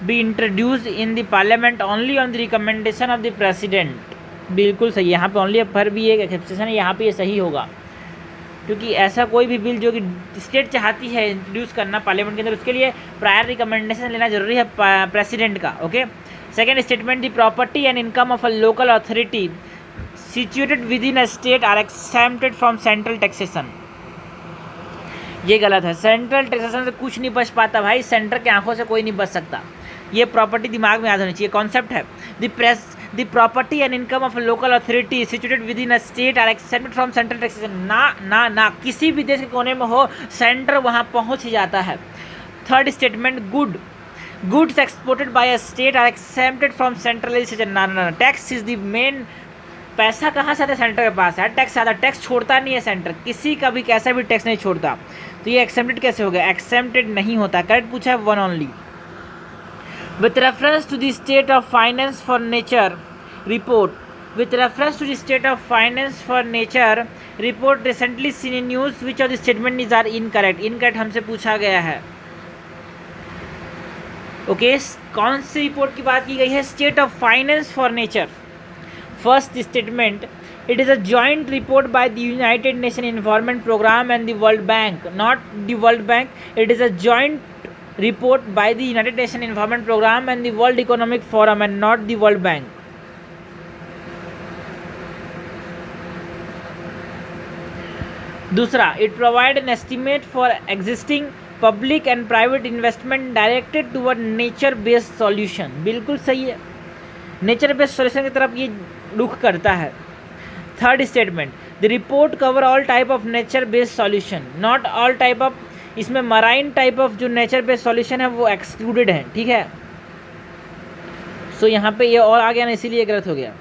be introduce in the parliament only on the recommendation of the president, बिल्कुल सही। यहाँ पे only पर भी एक एक्सेप्शन है, यहाँ पे ये सही होगा, क्योंकि ऐसा कोई भी बिल जो कि स्टेट चाहती है इंट्रोड्यूस करना पार्लियामेंट के अंदर, उसके लिए प्रायर रिकमेंडेशन लेना जरूरी है प्रेसिडेंट का। Okay, second statement, the property and income of a local authority situated within a state are exempted from central taxation, ये गलत है। सेंट्रल टैक्सेशन से कुछ नहीं बच पाता भाई, सेंटर के आंखों से कोई नहीं बच सकता, ये प्रॉपर्टी दिमाग में याद होनी चाहिए, कॉन्सेप्ट है। The property and income of local authority situated within a state are excepted from central taxation, ना ना ना, किसी भी देश के कोने में हो सेंटर वहाँ पहुँच ही जाता है। Third statement, goods exported by a state are excepted from central taxation, ना ना, टैक्स इज द मेन, पैसा कहाँ से आता है, सेंटर के पास है, टैक्स आता, टैक्स छोड़ता नहीं है सेंटर, किसी का भी कैसा भी टैक्स नहीं छोड़ता, तो ये एक्सेप्टेड कैसे हो गया, एक्सेप्टेड नहीं होता। करेक्ट पूछा है 1 only. With reference to the state of finance for nature report, with reference to the state of finance for nature report recently seen in news, which of the statement is are incorrect? Incorrect हमसे पूछा गया है। Okay, कौन सी report की बात की गई है, state of finance for nature. First statement, it is a joint report by the United Nations Environment Program and the World Bank, not the World Bank, it is a joint report by the United Nations Environment Program and the World Economic Forum and not the World Bank. दूसरा, it provide an estimate for existing public and private investment directed toward nature based solution, बिल्कुल सही है, nature based solution की तरफ ये रुख करता है। Third statement, the report cover all type of nature based solution, not all type of, इसमें मराइन टाइप ऑफ जो नेचर बेस्ड सॉल्यूशन है वो एक्सक्लूडेड है। ठीक है, सो यहाँ पे ये और आ गया ना, इसीलिए गलत हो गया।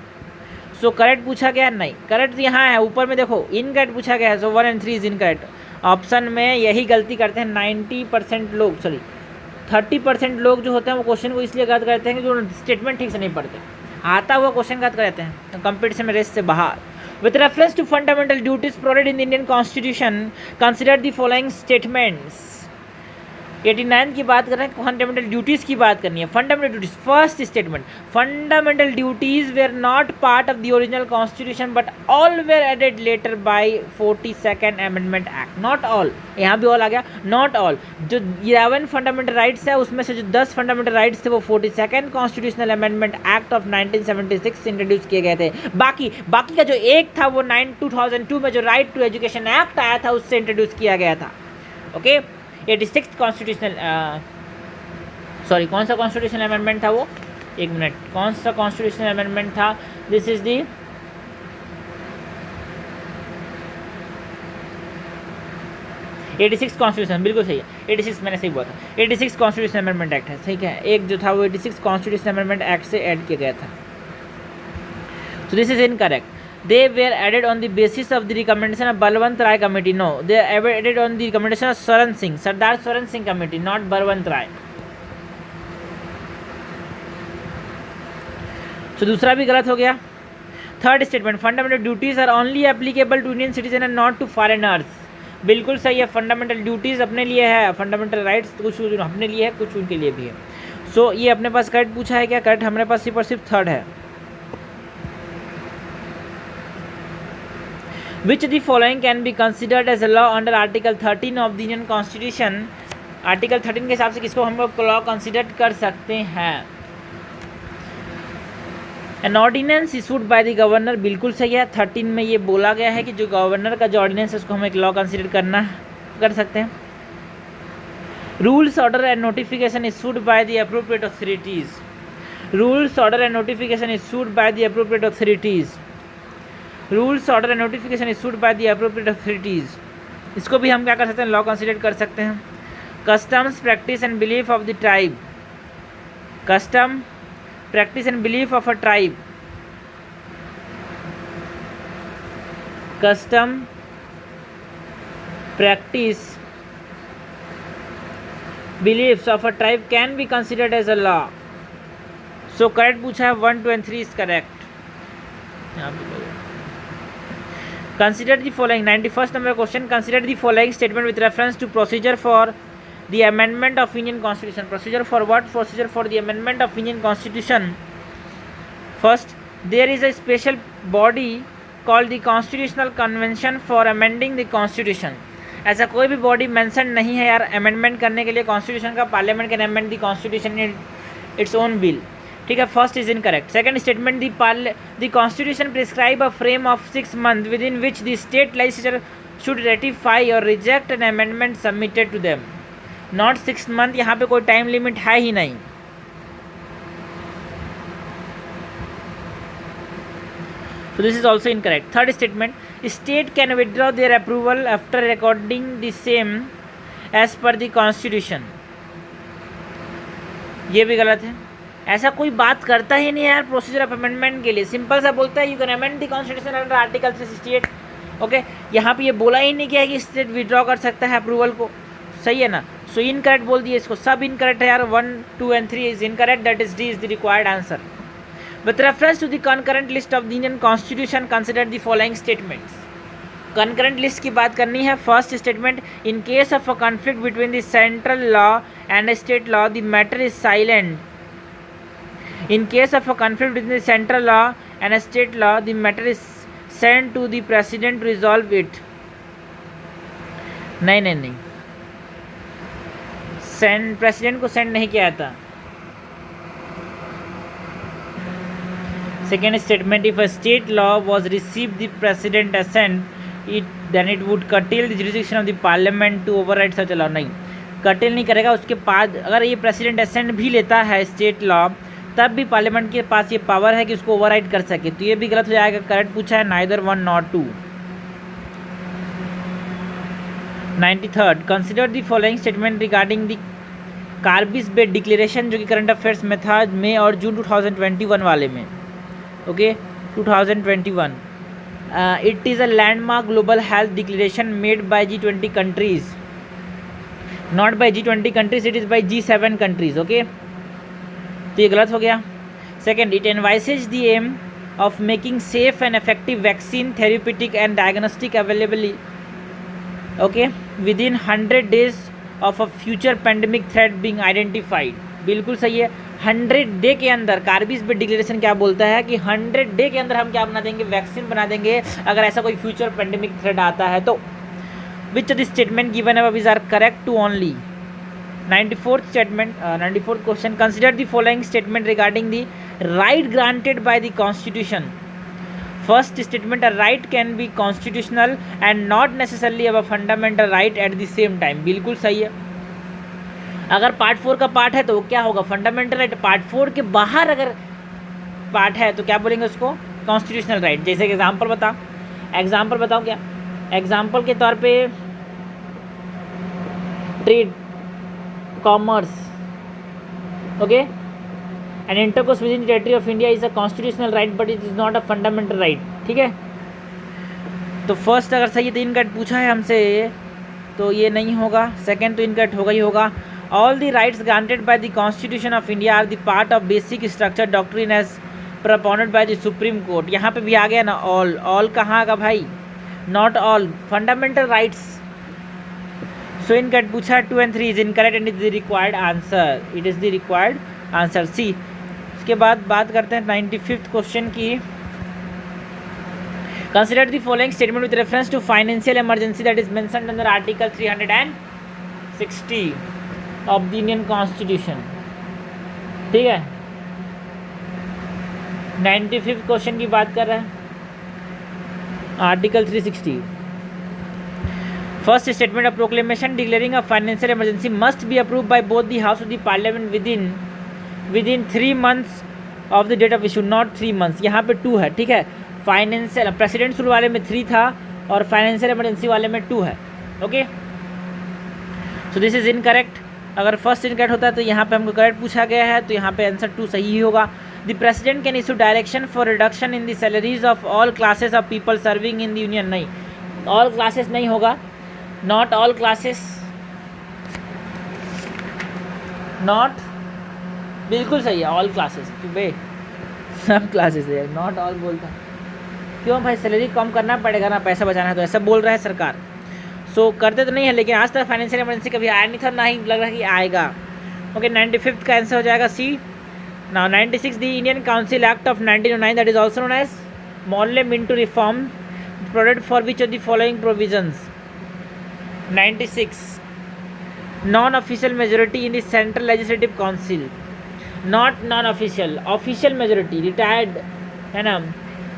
सो करेक्ट पूछा गया नहीं, करेक्ट यहाँ है, ऊपर में देखो इनकरेक्ट पूछा गया है, so 1 and 3 is incorrect. Option में यही गलती करते हैं 90% लोग, सॉरी 30% लोग जो होते हैं वो क्वेश्चन को इसलिए गलत करते हैं कि जो स्टेटमेंट ठीक से नहीं पढ़ते, आता हुआ क्वेश्चन गलत करते हैं, तो कंपटीशन में रेस से बाहर। With reference to fundamental duties provided in the Indian Constitution, consider the following statements. 89 की बात कर रहे हैं, फंडामेंटल ड्यूटीज़ की बात करनी है। Fundamental duties, first statement, fundamental duties were not part of the original constitution but all were added later by 42nd amendment act, not all, यहाँ भी ऑल आ गया, नॉट ऑल। जो 11 फंडामेंटल राइट्स है उसमें से जो 10 फंडामेंटल राइट्स थे वो 42nd constitutional amendment act of 1976 से इंट्रोड्यूस किए गए थे। बाकी का जो एक था वो 2002 में जो राइट टू एजुकेशन एक्ट आया था उससे इंट्रोड्यूस किया गया था। ओके, 86th कॉन्स्टिट्यूशनल, सॉरी कौन सा कॉन्स्टिट्यूशनल अमेंडमेंट था वो, एक मिनट, कौन सा कॉन्स्टिट्यूशनल अमेंडमेंट था, दिस इज दी 86 86 कॉन्स्टिट्यूशन, बिल्कुल सही है, 86 मैंने सही बोला था, 86 कॉन्स्टिट्यूशन अमेंडमेंट एक्ट है, ठीक है, एक जो था वो 86 कॉन्स्टिट्यूशन अमेंडमेंट एक्ट से ऐड किया गया था। So this is incorrect. They were added on the basis of the recommendation of Balwant Rai committee. No, they were added on the recommendation of Saran Singh, Sardar Saran Singh committee, not Balwant Rai. So दूसरा भी गलत हो गया। Third statement, fundamental duties are only applicable to Indian citizen and not to foreigners. बिल्कुल सही है, fundamental duties अपने लिए है, फंडामेंटल राइट्स कुछ अपने लिए है, कुछ उनके लिए भी है। सो ये अपने पास करेक्ट पूछा है क्या? करेक्ट हमारे पास सिर्फ और सिर्फ थर्ड है। Which the following can be considered as a law under Article 13 of the Indian Constitution? Article 13 के हिसाब से किसको हम लोग लॉ कंसिडर कर सकते हैं? An ordinance issued by the governor, बिल्कुल सही है। 13 में ये बोला गया है कि जो गवर्नर का जो ऑर्डिनेंस है उसको हम एक लॉ कंसिडर कर सकते हैं। Rules, order and notification issued by the appropriate authorities, rules, order and notification issued by the appropriate authorities, rules, order and notification issued by the appropriate authorities, इसको भी हम क्या कर सकते हैं? लॉ कंसिडर कर सकते हैं। Customs, practice and belief of the tribe, custom, practice and belief of a tribe, custom, practice, beliefs of a tribe can be considered as a law. So correct पूछा है, 1, 2 and 3 इज करेक्ट। यहाँ पे consider the following, 91st number question, consider the following statement with reference to procedure for the amendment of Indian Constitution. Procedure for what? Procedure for the amendment of Indian Constitution. First, there is a special body called the Constitutional Convention for amending the Constitution. ऐसा कोई भी body mention नहीं है यार amendment करने के लिए constitution का। Parliament can amend the constitution in its own bill, ठीक है। First is incorrect. Second statement, the constitution prescribe a frame of 6 months within which the state legislature should ratify और reject an amendment submitted to them. Not 6 months, यहाँ पे कोई time limit है ही नहीं। So this is also incorrect. Third statement, state can withdraw their approval after recording the same as per the constitution. ये भी गलत है। ऐसा कोई बात करता ही नहीं है यार प्रोसीजर ऑफ अमेंडमेंट के लिए। सिंपल सा बोलता है you can amend the constitution under article 368। Okay, यहाँ पे ये बोला ही नहीं किया है कि स्टेट विड्रॉ कर सकता है अप्रूवल को। सही है ना? सो इनकरेक्ट बोल दिए इसको। सब इनकरेक्ट है यार। 1, 2 and 3 is incorrect. That is D is the required answer. With reference to the concurrent list of the Indian Constitution, consider the following statements. Concurrent list की बात करनी है। First statement, in case of a conflict between the central law and state law, the matter is silent. In case of a conflict between the central law and a state law, the matter is sent to the president to resolve it. नहीं, president को send नहीं किया था। Second statement, if a state law was received the president assent then it would curtail the jurisdiction of the parliament to override such a law. नहीं, curtail नहीं करेगा। उसके बाद अगर ये president assent भी लेता है state law, तब भी पार्लियामेंट के पास ये पावर है कि उसको ओवरराइड कर सके। तो ये भी गलत हो जाएगा। करेक्ट पूछा है neither 1 nor 2। 93rd, consider the following statement regarding the Carbis Bay declaration, जो कि करंट अफेयर्स में था मई और जून 2021 वाले में। Okay, 2021। It is a landmark global health declaration made by G20 countries, not by G20 countries, it is by G7 countries. Okay, तो ये गलत हो गया। Second, it envisages the aim of making safe and effective vaccine, therapeutic and diagnostic available okay within 100 days of a future pandemic threat being identified. बिल्कुल सही है। 100 day के अंदर कार्बिस बे डिक्लेरेशन क्या बोलता है कि 100 डे के अंदर हम क्या बना देंगे? वैक्सीन बना देंगे अगर ऐसा कोई फ्यूचर पेंडेमिक थ्रेट आता है तो। Which the statement given above is are correct two only. 94th statement, 94th question, consider the following statement regarding the right granted by the constitution. First statement, a right can be constitutional and not necessarily a fundamental right at the same time. बिल्कुल सही है। अगर part 4 का part है तो वो क्या होगा? Fundamental right. पार्ट 4 के बाहर अगर पार्ट है तो क्या बोलेंगे उसको? Constitutional right. जैसे एग्जाम्पल बताओ क्या? एग्जाम्पल के तौर पे trade, commerce, okay, and intercourse within the territory of India is a constitutional right but it is not a fundamental right. ठीक है, तो फर्स्ट अगर सही 3 कट पूछा है हमसे तो ये नहीं होगा, सेकंड तो इनकट होगा ही होगा. All the rights granted by the constitution of India are the part of basic structure doctrine as propounded by the supreme court. यहाँ पे भी आ गया ना ऑल. ऑल कहाँ का भाई? Not all, fundamental rights. So इनकट पूछा 2 and 3 is incorrect and is the required answer. It is the required answer C. उसके बाद बात करते हैं 95th क्वेश्चन की. Consider the following statement with reference to financial emergency that is mentioned under Article 360 of the Indian Constitution. ठीक है, 95th question की बात कर रहे हैं. Article 360. First statement of proclamation declaring a financial emergency must be approve by both the house of the parliament within 3 months of the date of issue. Not 3 months, यहाँ पे 2 है. ठीक है, फाइनेंशियल प्रेसिडेंट रूल वाले में 3 था और financial emergency वाले में 2 है. Okay, so this is incorrect. अगर फर्स्ट इनकरेक्ट होता है तो यहाँ पे हमको करेक्ट पूछा गया है, तो यहाँ पे आंसर 2 सही ही होगा. The president can issue direction for reduction in the salaries of all classes of people serving in the union. नहीं, ऑल क्लासेस नहीं होगा. नॉट ऑल क्लासेस, नॉट बिल्कुल सही है. ऑल क्लासेस बे सब क्लासेस है, नॉट ऑल बोलता. क्यों भाई, सैलरी कम करना पड़ेगा ना, पैसा बचाना है, तो ऐसा बोल रहा है सरकार. सो करते तो नहीं है, लेकिन आज तक फाइनेंशियल इमरजेंसी कभी आया नहीं था, ना ही लग रहा कि आएगा. ओके, 95th का आंसर हो जाएगा C. Now 96 the Indian council act of 1909 that is also known as Morley Minto reform provided for which of the following provisions. 96 non official majority in the central legislative council. Not non official, official majority required है ना.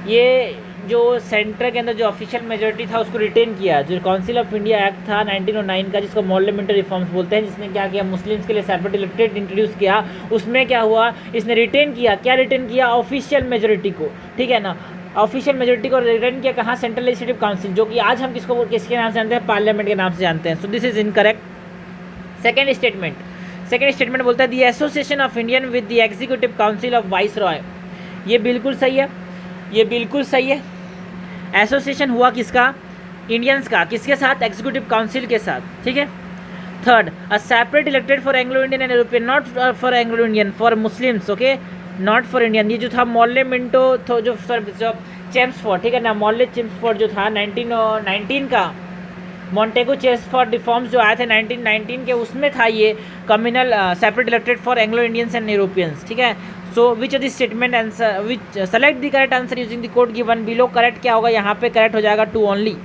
ये जो centre के अंदर जो official majority था उसको retain किया. जो काउंसिल ऑफ इंडिया एक्ट था 1909 का, जिसको मॉर्ले मिंटो रिफॉर्म्स बोलते हैं, जिसने क्या किया, मुस्लिम्स के लिए सेपरेट इलेक्टेड इंट्रोड्यूस किया. उसमें क्या हुआ, इसने रिटेन किया. क्या रिटेन किया? ऑफिशियल मेजोरिटी को. ठीक है ना, ऑफिशियल मेजोरिटी को रिटेन किया. कहाँ? सेंट्रल लेजिस्लेटिव काउंसिल, जो कि आज हम किसके नाम से जानते हैं? पार्लियामेंट के नाम से जानते हैं. So this is incorrect. Second statement बोलता है the association of Indian with the executive council of viceroy. ये बिल्कुल सही है, ये बिल्कुल सही है. एसोसिएशन हुआ किसका? इंडियंस का. किसके साथ? एग्जीक्यूटिव काउंसिल के साथ. ठीक है. Third, a separate elected for Anglo Indian and European, not for Anglo Indian, for Muslims. Okay, not for Indian. ये जो था मॉर्ले मिंटो तो जो चेम्सफोर्ड, ठीक है ना, मॉर्ले चेम्सफोर्ड जो था 1919 का, मॉन्टेगो चेम्सफोर्ड रिफॉर्म्स जो आए थे 1919 के, उसमें था ये communal separate elected for Anglo Indians and Europeans. ठीक है. So which of this statement answer which select the correct answer using the code given below. Correct क्या होगा यहाँ पे? करेक्ट हो जाएगा 2 only.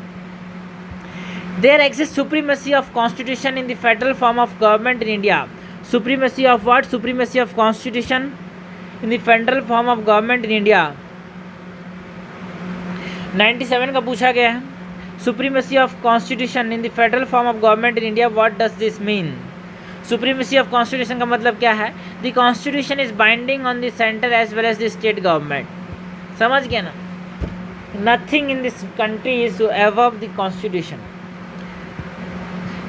There exist supremacy of constitution in the federal form of government in India. Supremacy of what? Supremacy of constitution in the federal form of government in India. 97 का पूछा गया है. Supremacy of constitution in the federal form of government in India, what does this mean? Supremacy of constitution का मतलब क्या है? The constitution is binding on the centre as well as the state government. समझ गया ना? Nothing in this country is above the constitution.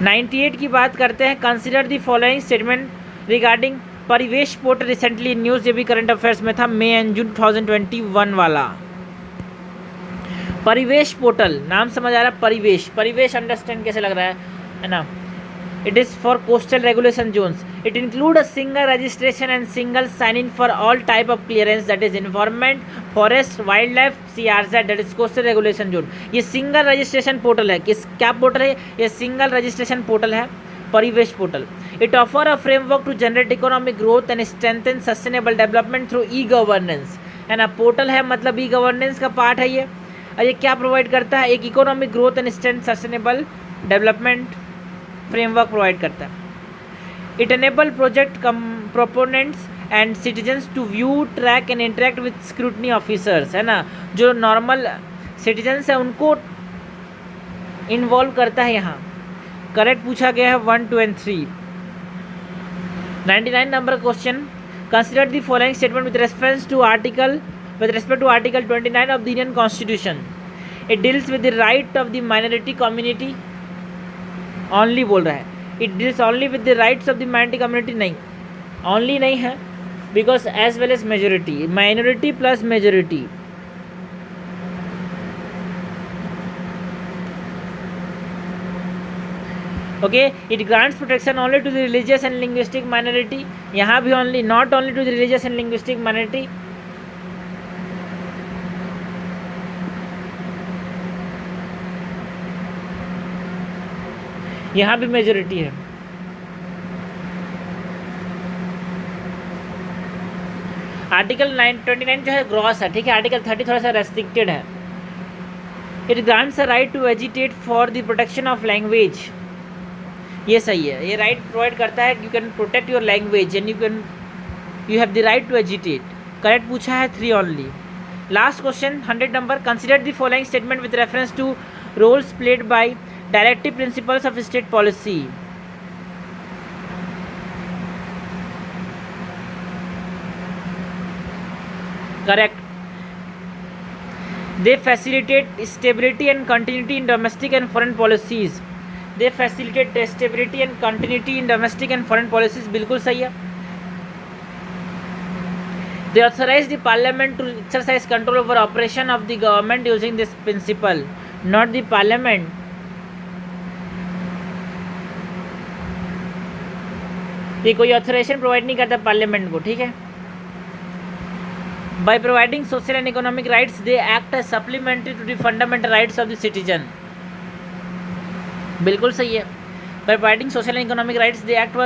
98 की बात करते हैं. Consider the following statement regarding Parivesh portal recently news. ये भी करंट अफेयर्स में था, मई एंड जून 2021 वाला. परिवेश पोर्टल, नाम समझ आ रहा है? परिवेश अंडरस्टैंड कैसे लग रहा है ना? It is for coastal regulation zones. It include a single registration and single sign-in for all type of clearance, that is environment, forest, wildlife, CRZ, that is coastal regulation zone. ये single registration portal है. क्या portal है ये? Single registration portal है, Parivesh portal. It offer a framework to generate economic growth and strengthen sustainable development through e governance. है ना, portal है मतलब ई गवर्नेंस का पार्ट है ये. और ये क्या प्रोवाइड करता है? एक economic growth and strength sustainable development framework provide करता है. It enable project proponents and citizens to view, track and interact with scrutiny officers. है ना, जो नॉर्मल सिटीजन्स हैं उनको इन्वॉल्व करता है यहाँ. करेक्ट पूछा गया है 1, 2 and 3. 99 number question. Consider the following statement with reference to article with respect to Article 29 of the Indian Constitution. It deals with the right of the minority community only बोल रहा है. It deals only with the rights of the minority community, नहीं, only नहीं है, because as well as majority, minority plus majority. Okay, it grants protection only to the religious and linguistic minority, यहाँ भी only, not only to the religious and linguistic minority. यहाँ भी majority है। Article 29 जो है gross है, ठीक है। आर्टिकल 30 थोड़ा सा रेस्ट्रिक्टेड है। It grants a right to agitate for the protection of language, ये सही है, ये राइट प्रोवाइड करता है, you can protect your language and you have the right to agitate. Correct पूछा है 3 only. Last question 100 number, consider the following statement with reference to roles played by directive principles of state policy. Correct, they facilitate stability and continuity in domestic and foreign policies, they facilitate stability and continuity in domestic and foreign policies, बिल्कुल सही है। They authorize the parliament to exercise control over operation of the government using this principle, not the parliament. ये कोई authorisation provide नहीं करता parliament को, ठीक है। By providing social and economic rights they act as supplementary to the fundamental rights of the citizen, बिल्कुल सही है। By providing social and economic rights they act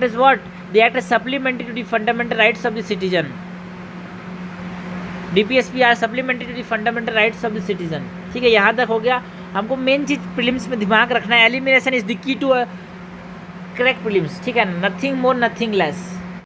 as what, they act as supplementary to the fundamental rights of the citizen. DPSP are supplementary to the fundamental rights of the citizen, ठीक है। यहाँ तक हो गया। हमको main चीज prelims में दिमाग रखना है, elimination is the key to correct prelims, ठीक है, नथिंग मोर नथिंग लेस।